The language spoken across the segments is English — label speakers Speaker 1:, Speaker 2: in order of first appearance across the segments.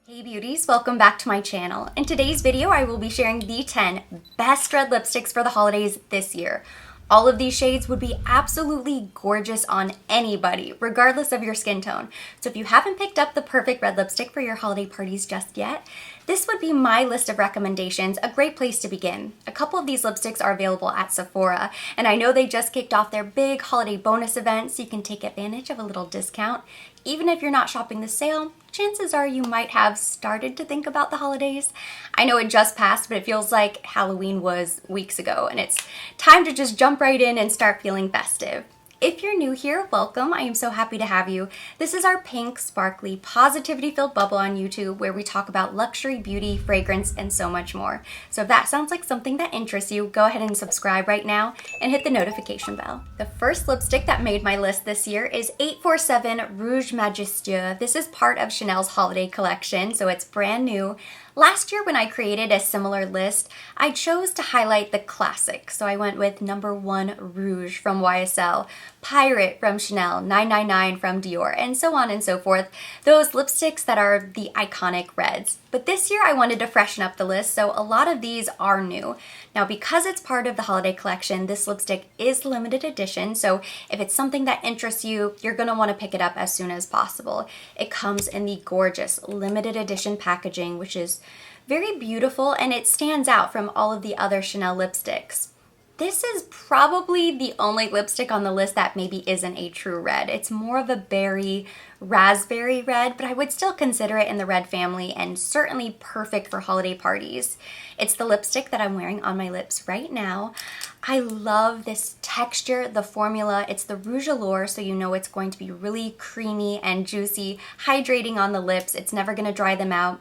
Speaker 1: Hey beauties, welcome back to my channel. In today's video, I will be sharing the 10 best red lipsticks for the holidays this year. All of these shades would be absolutely gorgeous on anybody, regardless of your skin tone. So if you haven't picked up the perfect red lipstick for your holiday parties just yet, this would be my list of recommendations, a great place to begin. A couple of these lipsticks are available at Sephora, and I know they just kicked off their big holiday bonus event, so you can take advantage of a little discount. Even if you're not shopping the sale, chances are you might have started to think about the holidays. I know it just passed, but it feels like Halloween was weeks ago, and it's time to just jump right in and start feeling festive. If you're new here, welcome. I am so happy to have you. This is our pink, sparkly, positivity-filled bubble on YouTube where we talk about luxury, beauty, fragrance, and so much more. So if that sounds like something that interests you, go ahead and subscribe right now and hit the notification bell. The first lipstick that made my list this year is 847 Rouge Majestueux. This is part of Chanel's holiday collection, so it's brand new. Last year when I created a similar list, I chose to highlight the classics. So I went with number 1 Rouge from YSL, Pirate from Chanel, 999 from Dior, and so on and so forth. Those lipsticks that are the iconic reds. But this year I wanted to freshen up the list, so a lot of these are new. Now because it's part of the holiday collection, this lipstick is limited edition, so if it's something that interests you, you're going to want to pick it up as soon as possible. It comes in the gorgeous limited edition packaging, which is very beautiful, and it stands out from all of the other Chanel lipsticks. This is probably the only lipstick on the list that maybe isn't a true red. It's more of a berry, raspberry red, but I would still consider it in the red family and certainly perfect for holiday parties. It's the lipstick that I'm wearing on my lips right now. I love this texture, the formula. It's the Rouge Allure, so you know it's going to be really creamy and juicy, hydrating on the lips. It's never going to dry them out.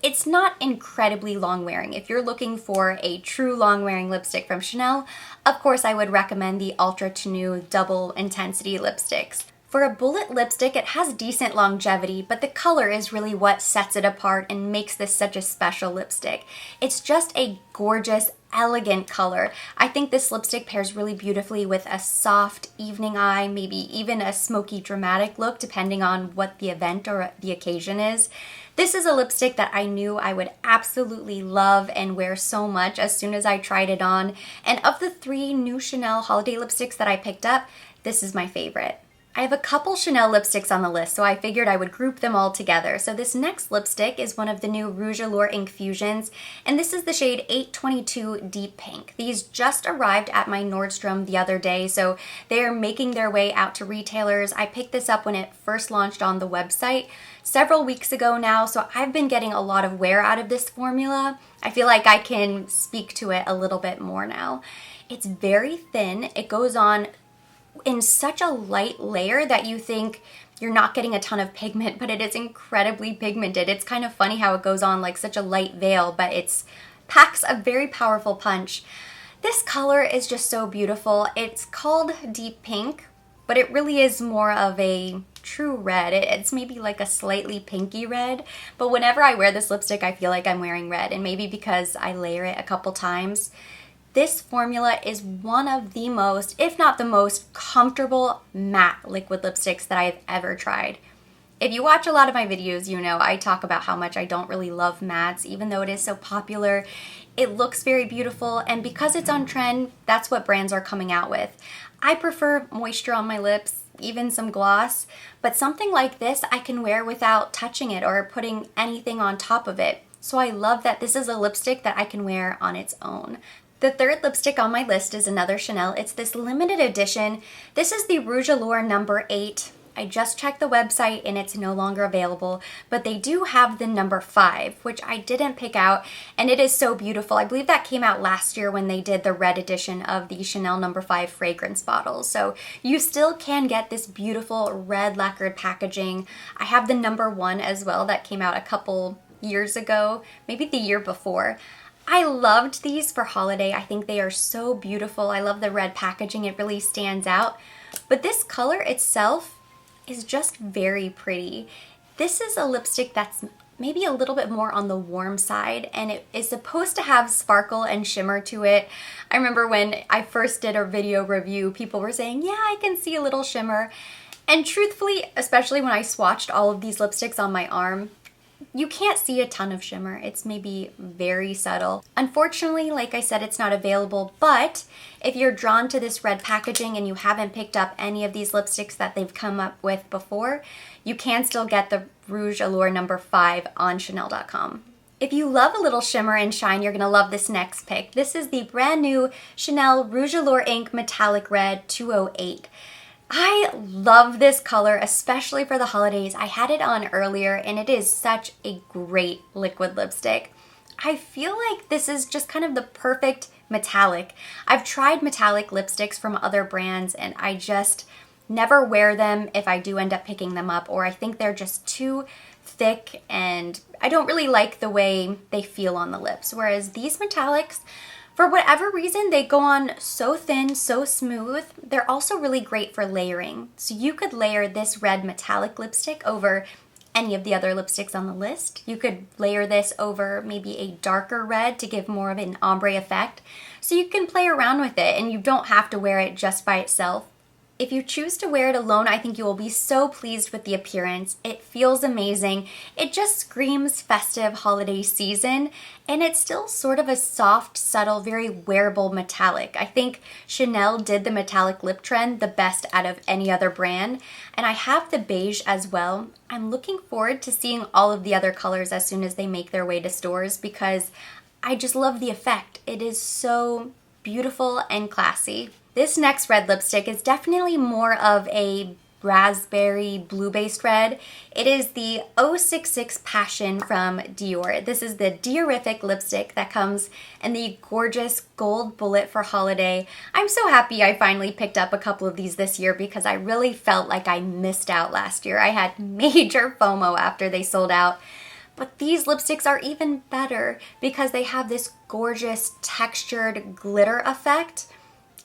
Speaker 1: It's not incredibly long wearing. If you're looking for a true long wearing lipstick from Chanel, of course I would recommend the Ultra Tenue Double Intensity lipsticks. For a bullet lipstick, it has decent longevity, but the color is really what sets it apart and makes this such a special lipstick. It's just a gorgeous, elegant color. I think this lipstick pairs really beautifully with a soft evening eye, maybe even a smoky dramatic look depending on what the event or the occasion is. This is a lipstick that I knew I would absolutely love and wear so much as soon as I tried it on. And of the 3 new Chanel holiday lipsticks that I picked up, this is my favorite. I have a couple Chanel lipsticks on the list, so I figured I would group them all together. So this next lipstick is one of the new Rouge Allure Ink Fusions, and this is the shade 822 Deep Pink. These just arrived at my Nordstrom the other day, so they are making their way out to retailers. I picked this up when it first launched on the website several weeks ago now, so I've been getting a lot of wear out of this formula. I feel like I can speak to it a little bit more now. It's very thin. It goes on in such a light layer that you think you're not getting a ton of pigment, but it is incredibly pigmented. It's kind of funny how it goes on like such a light veil, but it packs a very powerful punch. This color is just so beautiful. It's called Deep Pink, but it really is more of a true red. It's maybe like a slightly pinky red, but whenever I wear this lipstick, I feel like I'm wearing red, and maybe because I layer it a couple times. This formula is one of the most, if not the most, comfortable matte liquid lipsticks that I've ever tried. If you watch a lot of my videos, you know I talk about how much I don't really love mattes, even though it is so popular. It looks very beautiful, and because it's on trend, that's what brands are coming out with. I prefer moisture on my lips, even some gloss, but something like this I can wear without touching it or putting anything on top of it. So I love that this is a lipstick that I can wear on its own. The third lipstick on my list is another Chanel. It's this limited edition. This is the Rouge Allure number 8. I just checked the website and it's no longer available, but they do have the number 5, which I didn't pick out, and it is so beautiful. I believe that came out last year when they did the red edition of the Chanel number 5 fragrance bottles. So you still can get this beautiful red lacquered packaging. I have the number 1 as well that came out a couple years ago, maybe the year before. I loved these for holiday. I think they are so beautiful. I love the red packaging. It really stands out. But this color itself is just very pretty. This is a lipstick that's maybe a little bit more on the warm side, and it is supposed to have sparkle and shimmer to it. I remember when I first did a video review, people were saying, yeah, I can see a little shimmer. And truthfully, especially when I swatched all of these lipsticks on my arm, You can't see a ton of shimmer. It's maybe very subtle. Unfortunately, like I said, it's not available, but if you're drawn to this red packaging and you haven't picked up any of these lipsticks that they've come up with before, you can still get the Rouge Allure number 5 on Chanel.com. If you love a little shimmer and shine, you're gonna love this next pick. This is the brand new Chanel Rouge Allure Ink Metallic Red 208. I love this color, especially for the holidays. I had it on earlier and it is such a great liquid lipstick. I feel like this is just kind of the perfect metallic. I've tried metallic lipsticks from other brands and I just never wear them if I do end up picking them up, or I think they're just too thick and I don't really like the way they feel on the lips. Whereas these metallics, for whatever reason, they go on so thin, so smooth. They're also really great for layering. So you could layer this red metallic lipstick over any of the other lipsticks on the list. You could layer this over maybe a darker red to give more of an ombre effect. So you can play around with it and you don't have to wear it just by itself. If you choose to wear it alone, I think you will be so pleased with the appearance. It feels amazing. It just screams festive holiday season, and it's still sort of a soft, subtle, very wearable metallic. I think Chanel did the metallic lip trend the best out of any other brand, and I have the beige as well. I'm looking forward to seeing all of the other colors as soon as they make their way to stores because I just love the effect. It is so beautiful and classy. This next red lipstick is definitely more of a raspberry blue-based red. It is the 066 Passion from Dior. This is the Diorific lipstick that comes in the gorgeous gold bullet for holiday. I'm so happy I finally picked up a couple of these this year because I really felt like I missed out last year. I had major FOMO after they sold out. But these lipsticks are even better because they have this gorgeous textured glitter effect.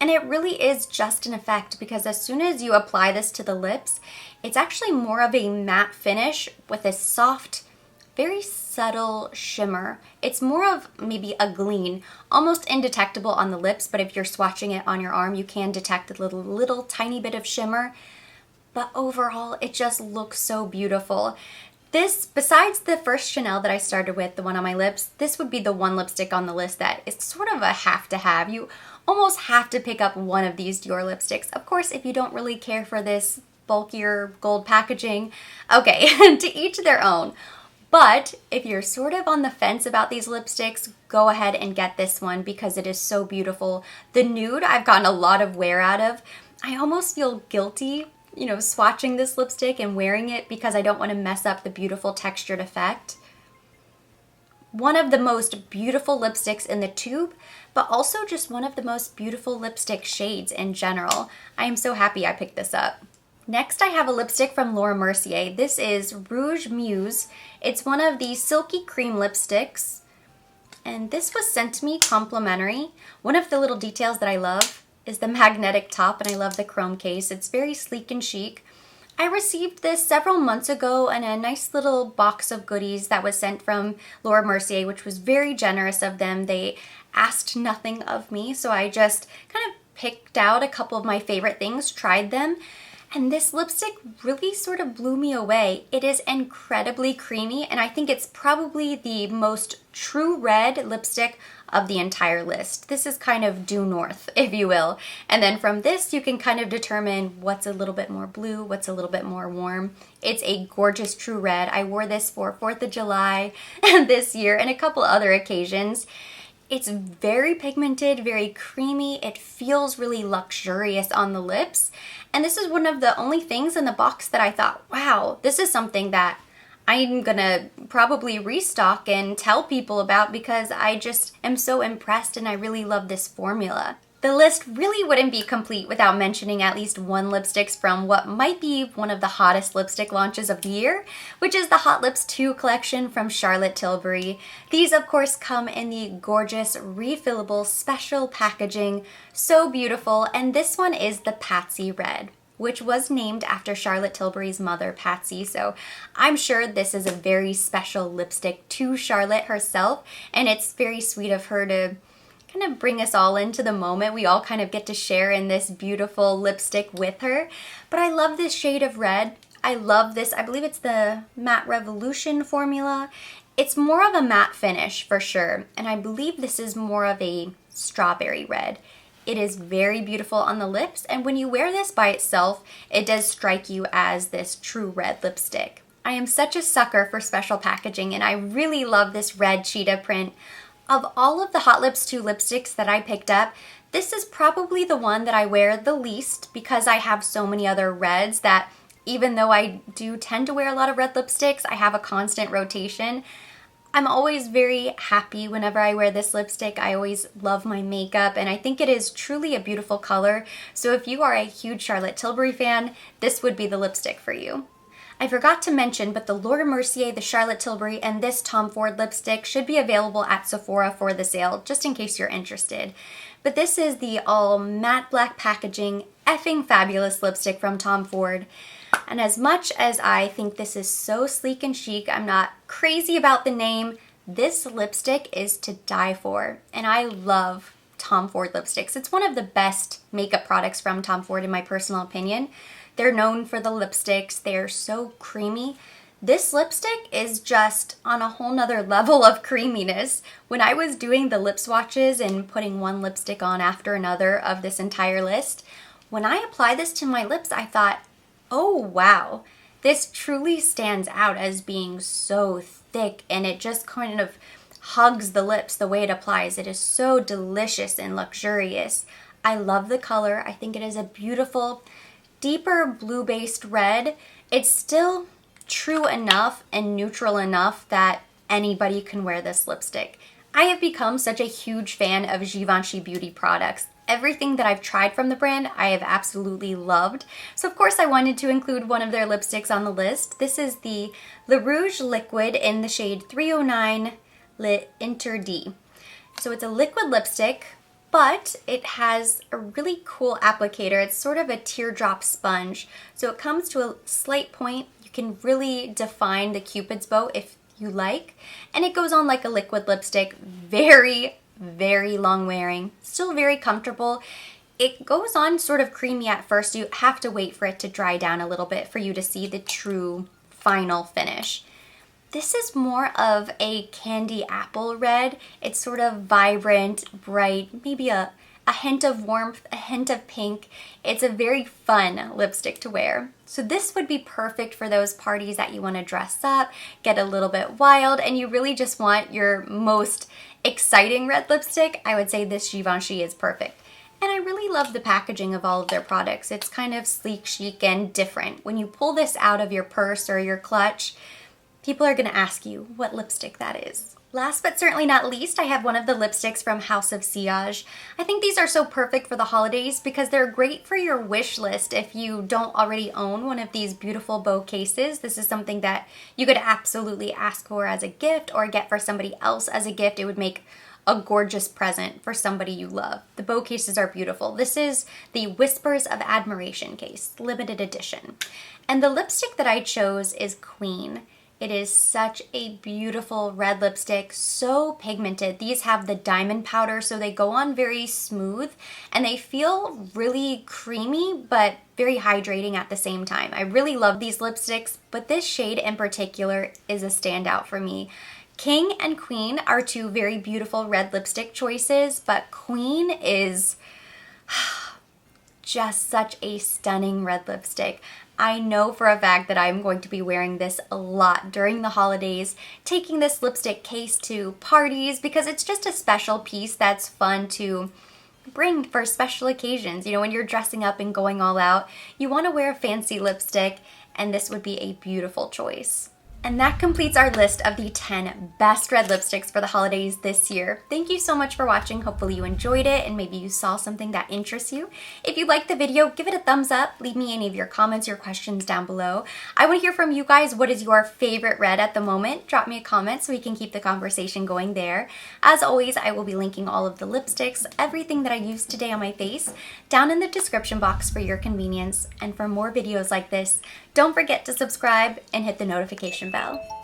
Speaker 1: And it really is just an effect because as soon as you apply this to the lips, it's actually more of a matte finish with a soft, very subtle shimmer. It's more of maybe a gleam, almost indetectable on the lips, but if you're swatching it on your arm, you can detect a little tiny bit of shimmer. But overall, it just looks so beautiful. This, besides the first Chanel that I started with, the one on my lips, this would be the one lipstick on the list that is sort of a have to have. You almost have to pick up one of these Dior lipsticks. Of course, if you don't really care for this bulkier gold packaging, okay, to each their own. But if you're sort of on the fence about these lipsticks, go ahead and get this one because it is so beautiful. The nude I've gotten a lot of wear out of. I almost feel guilty, you know, swatching this lipstick and wearing it because I don't want to mess up the beautiful textured effect. One of the most beautiful lipsticks in the tube, but also just one of the most beautiful lipstick shades in general. I am so happy I picked this up. Next, I have a lipstick from Laura Mercier. This is Rouge Muse. It's one of the silky cream lipsticks, and this was sent to me complimentary. One of the little details that I love is the magnetic top, and I love the chrome case. It's very sleek and chic. I received this several months ago in a nice little box of goodies that was sent from Laura Mercier, which was very generous of them. They asked nothing of me, so I just kind of picked out a couple of my favorite things, tried them, and this lipstick really sort of blew me away. It is incredibly creamy, and I think it's probably the most true red lipstick of the entire list. This is kind of due north, if you will. And then from this, you can kind of determine what's a little bit more blue, what's a little bit more warm. It's a gorgeous true red. I wore this for 4th of July this year and a couple other occasions. It's very pigmented, very creamy. It feels really luxurious on the lips. And this is one of the only things in the box that I thought, wow, this is something that I'm gonna probably restock and tell people about because I just am so impressed and I really love this formula. The list really wouldn't be complete without mentioning at least one lipstick from what might be one of the hottest lipstick launches of the year, which is the Hot Lips 2 collection from Charlotte Tilbury. These, of course, come in the gorgeous, refillable, special packaging, so beautiful, and this one is the Patsy Red, which was named after Charlotte Tilbury's mother, Patsy, so I'm sure this is a very special lipstick to Charlotte herself, and it's very sweet of her to kind of bring us all into the moment. We all kind of get to share in this beautiful lipstick with her. But I love this shade of red. I love this. I believe it's the Matte Revolution formula. It's more of a matte finish for sure, and I believe this is more of a strawberry red. It is very beautiful on the lips, and when you wear this by itself, it does strike you as this true red lipstick. I am such a sucker for special packaging, and I really love this red cheetah print. Of all of the Hot Lips 2 lipsticks that I picked up, this is probably the one that I wear the least because I have so many other reds that even though I do tend to wear a lot of red lipsticks, I have a constant rotation. I'm always very happy whenever I wear this lipstick. I always love my makeup, and I think it is truly a beautiful color. So if you are a huge Charlotte Tilbury fan, this would be the lipstick for you. I forgot to mention, but the Laura Mercier, the Charlotte Tilbury, and this Tom Ford lipstick should be available at Sephora for the sale, just in case you're interested. But this is the all matte black packaging, effing fabulous lipstick from Tom Ford. And as much as I think this is so sleek and chic, I'm not crazy about the name. This lipstick is to die for, and I love Tom Ford lipsticks. It's one of the best makeup products from Tom Ford in my personal opinion. They're known for the lipsticks. They're so creamy. This lipstick is just on a whole nother level of creaminess. When I was doing the lip swatches and putting one lipstick on after another of this entire list, when I apply this to my lips, I thought, oh wow, this truly stands out as being so thick, and it just kind of hugs the lips the way it applies. It is so delicious and luxurious. I love the color. I think it is a beautiful, deeper blue-based red. It's still true enough and neutral enough that anybody can wear this lipstick. I have become such a huge fan of Givenchy beauty products. Everything that I've tried from the brand, I have absolutely loved. So of course I wanted to include one of their lipsticks on the list. This is the Le Rouge Liquid in the shade 309 Inter D. So it's a liquid lipstick, but it has a really cool applicator. It's sort of a teardrop sponge. So it comes to a slight point. You can really define the Cupid's bow if you like. And it goes on like a liquid lipstick. Very, very long wearing. Still very comfortable. It goes on sort of creamy at first. You have to wait for it to dry down a little bit for you to see the true final finish. This is more of a candy apple red. It's sort of vibrant, bright, maybe a hint of warmth, a hint of pink. It's a very fun lipstick to wear. So this would be perfect for those parties that you want to dress up, get a little bit wild, and you really just want your most exciting red lipstick. I would say this Givenchy is perfect. And I really love the packaging of all of their products. It's kind of sleek, chic, and different. When you pull this out of your purse or your clutch, people are going to ask you what lipstick that is. Last but certainly not least, I have one of the lipsticks from House of Sillage. I think these are so perfect for the holidays because they're great for your wish list if you don't already own one of these beautiful bow cases. This is something that you could absolutely ask for as a gift or get for somebody else as a gift. It would make a gorgeous present for somebody you love. The bow cases are beautiful. This is the Whispers of Admiration case, limited edition. And the lipstick that I chose is Queen. It is such a beautiful red lipstick, so pigmented. These have the diamond powder, so they go on very smooth and they feel really creamy, but very hydrating at the same time. I really love these lipsticks, but this shade in particular is a standout for me. King and Queen are two very beautiful red lipstick choices, but Queen is just such a stunning red lipstick. I know for a fact that I'm going to be wearing this a lot during the holidays, taking this lipstick case to parties because it's just a special piece that's fun to bring for special occasions. You know, when you're dressing up and going all out, you want to wear a fancy lipstick, and this would be a beautiful choice. And that completes our list of the 10 best red lipsticks for the holidays this year. Thank you so much for watching. Hopefully you enjoyed it and maybe you saw something that interests you. If you liked the video, give it a thumbs up. Leave me any of your comments, your questions down below. I want to hear from you guys. What is your favorite red at the moment? Drop me a comment so we can keep the conversation going there. As always, I will be linking all of the lipsticks, everything that I used today on my face, down in the description box for your convenience. And for more videos like this, don't forget to subscribe and hit the notification bell.